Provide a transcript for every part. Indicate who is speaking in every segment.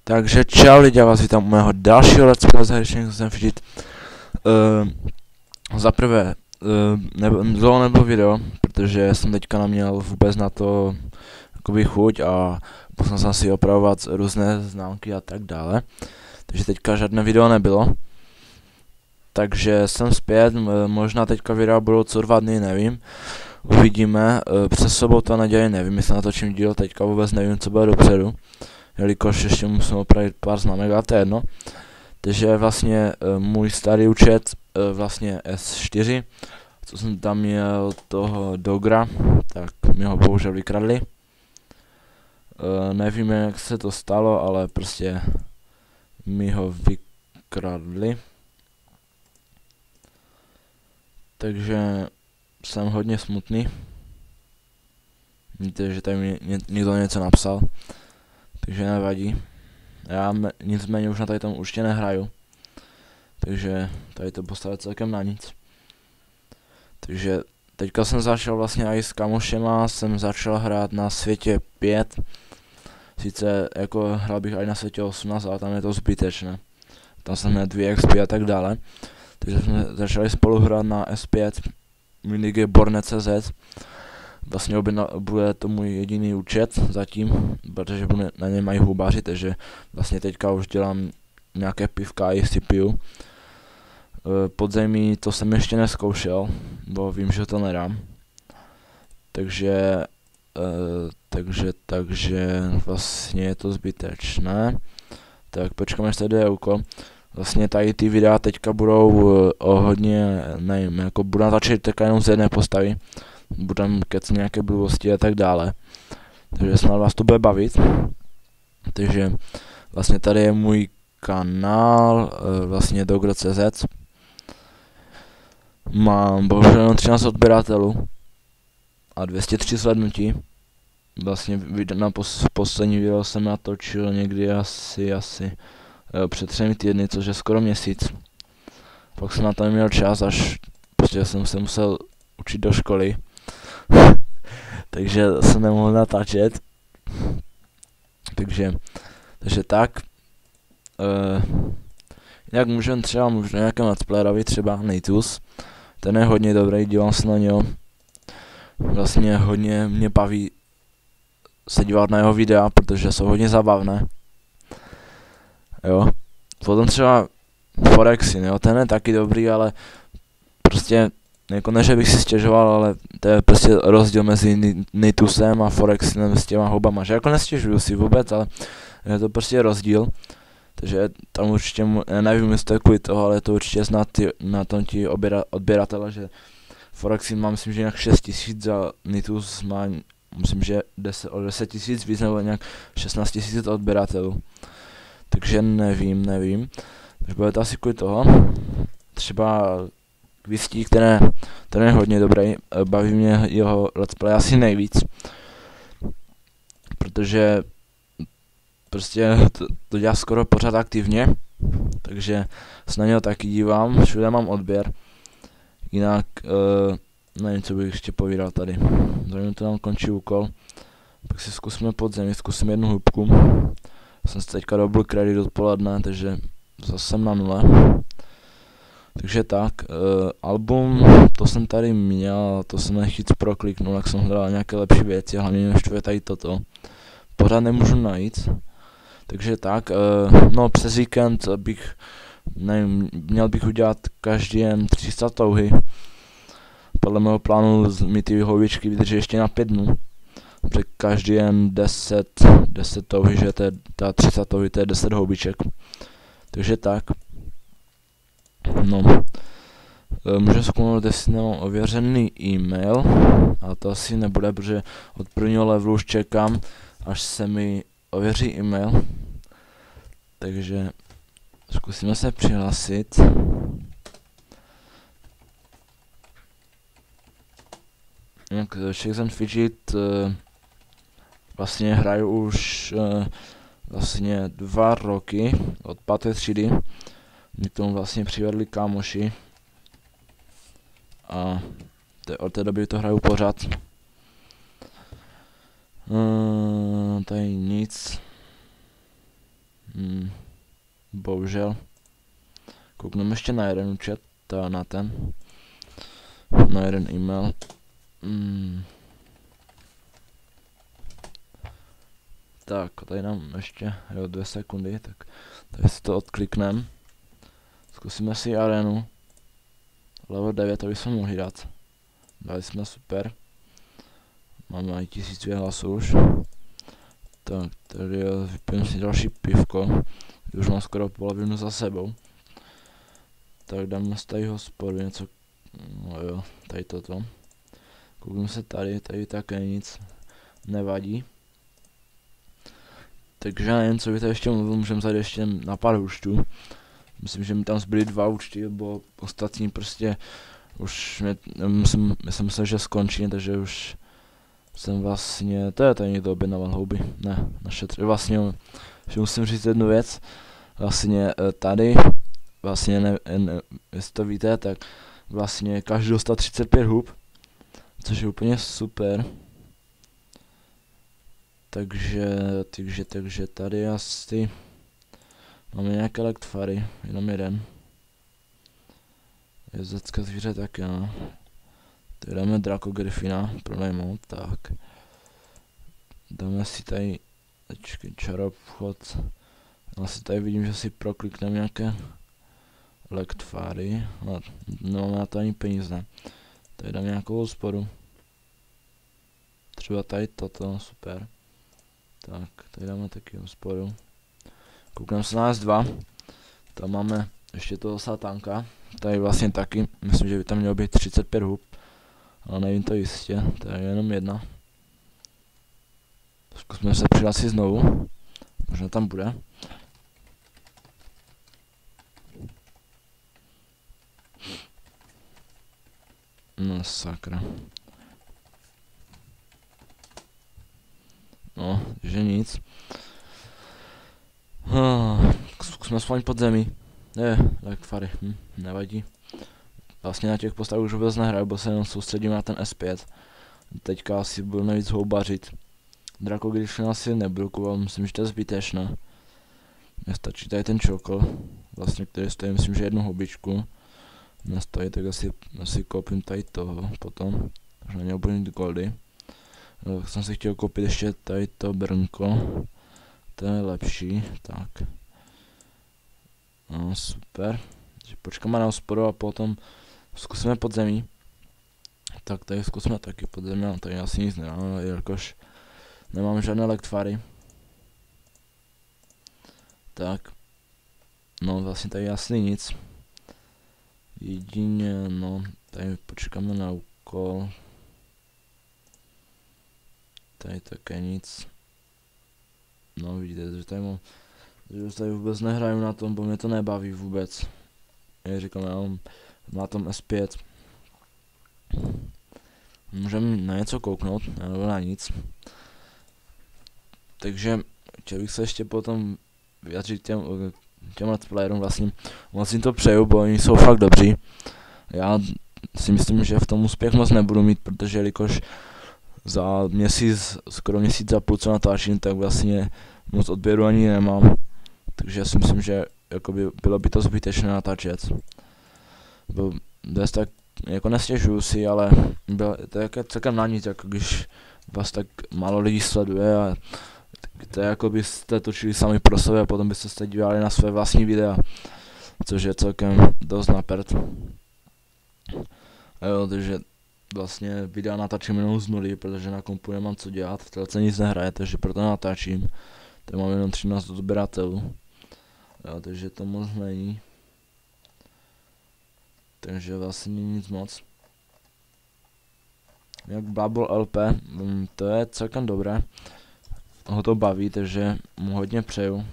Speaker 1: Takže čau lidi, já vás vítám u mého dalšího let's play zahraničního jsem Fidget. Za prvé, dlouho nebylo video, protože jsem teďka neměl vůbec na to jakoby chuť a musel jsem si opravovat různé známky a tak dále. Takže teďka žádné video nebylo. Takže jsem zpět, možná teďka videa budou co 2 dny, nevím. Uvidíme, přes sobotu a neděli nevím, jestli natočím díl, teďka vůbec nevím, co bude dopředu. Jelikož ještě musím opravit pár známek, a to je jedno. Takže vlastně můj starý účet, vlastně S4, co jsem tam měl toho Dogra, tak mi ho bohužel vykradli. Nevím, jak se to stalo, ale prostě mi ho vykradli. Takže jsem hodně smutný. Víte, že tady mi někdo něco napsal. Takže nevadí. Já nicméně už na tady tom určitě nehraju. Takže tady to postavit celkem na nic. Takže teďka jsem začal vlastně i s kamošema, jsem začal hrát na světě 5. Sice jako hrál bych i na světě 18, ale tam je to zbytečné. Tam jsem hned 2 XP a tak dále. Takže jsme začali spolu hrát na S5. Minigy Borne.cz. Vlastně bude to můj jediný účet zatím, protože na něm mají hubáři, takže vlastně teďka už dělám nějaké pivka i si piju. Podzemí to jsem ještě neskoušel, bo vím, že to nedám. Takže vlastně je to zbytečné. Tak počkáme, až tady je úkol. Vlastně tady ty videa teďka budou o hodně, nevím, jako budu natáčet teďka jenom z jedné postavy. Budem kecat nějaké blbosti a tak dále. Takže snad vás to bude bavit. Takže vlastně tady je můj kanál, vlastně Dogro.cz. Mám bohužel jenom 13 odběratelů a 203 slednutí. Vlastně na poslední video jsem natočil někdy asi před 3 týdny, což je skoro měsíc. Pak jsem na to neměl čas, až prostě jsem se musel učit do školy. Takže jsem nemohl natáčet. Takže tak. Jinak můžeme třeba nějakém let's playerovi, třeba Natus. Ten je hodně dobrý, dívám se na něho. Vlastně hodně mě baví se dívat na jeho videa, protože jsou hodně zabavné. Jo. Potom třeba Forexin, jo, ten je taky dobrý, ale prostě jako ne, že bych si stěžoval, ale to je prostě rozdíl mezi Natusem a Forexinem s těma houbama, že jako nestěžuju si vůbec, ale je to prostě rozdíl. Takže tam určitě, nevím jestli to je kvůli toho, ale je to určitě znát na tom ti odběratele, že Forexin má myslím, že nějak 6000 a Natus má myslím, že o 10 000 víc nebo nějak 16 000 odběratelů. Takže nevím. Takže bude to asi kvůli toho. Třeba Kvistík, ten je hodně dobrý, baví mě jeho let's play asi nejvíc. Protože prostě to dělá skoro pořád aktivně, takže se na něho taky dívám, všude mám odběr. Jinak, nevím, co bych ještě povídal tady. Zatím to nám končí úkol. Pak si zkusíme podzemí, zkusím jednu hubku. Jsem si teďka dobil kredit odpoledne, takže zase jsem na 0. Takže tak, album, to jsem tady měl, to jsem nechyc prokliknul, jak jsem hledal nějaké lepší věci, hlavně mě štve tady toto. Pořád nemůžu najít. Takže tak, no přes víkend nevím, měl bych udělat každý jen 300 touhy. Podle mého plánu mi ty houbičky vydrží ještě na 5 dnů. Protože každý jen 10 touhy, že to je ta 300 touhy, to je 10 houbiček. Takže tak. No. Můžu zkoumat, jestli nemám ověřený e-mail. Ale to asi nebude, protože od prvního levelu už čekám, až se mi ověří e-mail. Takže zkusíme se přihlásit. Jak Shakes and Fidget vlastně hraju už vlastně 2 roky od 5. třídy. Mě k tomu vlastně přivedli kámoši. A od té doby to hraju pořád. Tady nic. bohužel. Koukneme ještě na jeden účet, na ten. Na jeden e-mail. Tak, tady nám ještě, 2 sekundy, tak tady si to odklikneme. Zkusíme si arénu. Level 9, to bychom mohli dát. Dali jsme super. Máme i 1000 hlasů už. Tak, tady vypijeme si další pivko. Už mám skoro polovinu za sebou. Tak dáme z tady hospodu něco. No jo, tady toto. Kouknu se tady také nic. Nevadí. Takže já nevím, co by to ještě mluvil, můžeme zajít ještě na pár účtů. Myslím, že mi tam zbyly 2 účty, bo ostatní prostě už myslím se, že skončí, takže už jsem vlastně, to je tady někdo objednával houby, ne, našetřil, vlastně, že musím říct jednu věc, vlastně tady, vlastně jestli to víte, tak vlastně každý dostal 35 hub, což je úplně super. Takže tady asi máme nějaké lektvary, jenom jeden. Jezdecké zvíře taky, no. Tady dáme Drakogryfina, prodejmout, tak. Dáme si tady, čaroobchod. Asi tady vidím, že si proklikneme nějaké lektvary, ale nemáme na to ani peníze. Tady dáme nějakou hospodu. Třeba tady toto, super. Tak, tady dáme taky hospodu. Koukneme se na S2. Tam máme ještě toho satánka. Tady vlastně taky, myslím, že by tam mělo být 35 hub. Ale nevím to jistě, to je jenom jedna. Zkusíme se přihlásit znovu. Možná tam bude. No sakra. No, že nic. Zkusíme aspoň pod zemí. Lektvary, nevadí. Vlastně na těch postavách už vůbec nehraju, bo se jenom soustředím na ten S5. Teďka asi budu nejvíc houbařit. Drakogryfina asi nebudu kupovat, myslím, že to je zbytečné. Mně stačí tady ten čokl, vlastně, který stojí, myslím, že 1 houbičku. Nestojí, tak asi koupím tady toho potom, že na něho budu mít goldy. Tak jsem si chtěl koupit ještě tady to brnko, to je lepší, tak. No super, takže počkáme na hospodu a potom zkusíme podzemí. Tak tady zkusíme taky podzemí, ale tady asi nic nemáme, jelikož nemám žádné lektvary. Tak, no vlastně tady asi nic. Jedině, no, tady počkáme na úkol. Tady také nic. No vidíte, že tady mám, že tady vůbec nehraju na tom, bo mě to nebaví vůbec. Jak říkám, já mám na tom S5. Můžeme na něco kouknout, nebo na nic. Takže chtěl bych se ještě potom vyjádřit těm let's playerům, vlastně moc jim to přeju, bo oni jsou fakt dobří. Já si myslím, že v tom úspěch moc nebudu mít, protože jelikož za měsíc, skoro měsíc a půl co natáčím, tak vlastně moc odběru ani nemám. Takže já si myslím, že jakoby bylo by to zbytečné natáčet. Tak jako nestěžuju si, ale to je celkem na nic, jako když vás tak málo lidí sleduje a to je jako byste točili sami pro sebe a potom byste se dívali na své vlastní videa, což je celkem dost na prd. Jo, takže vlastně videa natáčím jenom z nuly, protože na kompu nemám co dělat, v telce nic nehraje, takže proto natáčím. Tady mám jenom 13 odběratelů. Jo, takže to moc není. Takže vlastně nic moc. Jak Bubble LP, to je celkem dobré. Ho to baví, takže mu hodně přeju.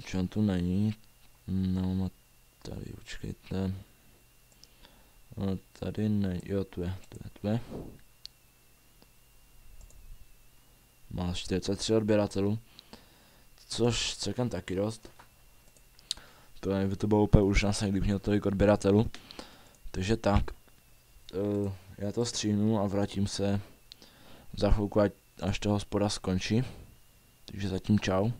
Speaker 1: Čo tu není? No, tady, počkejte. No, tady není, jo, tu je. Má 43 odběratelů. Což celkem taky dost. To bylo úplně už nás, kdybych měl tolik odběratelů. Takže tak. Já to stříhnu a vrátím se za chvilku, až to hospoda skončí. Takže zatím čau.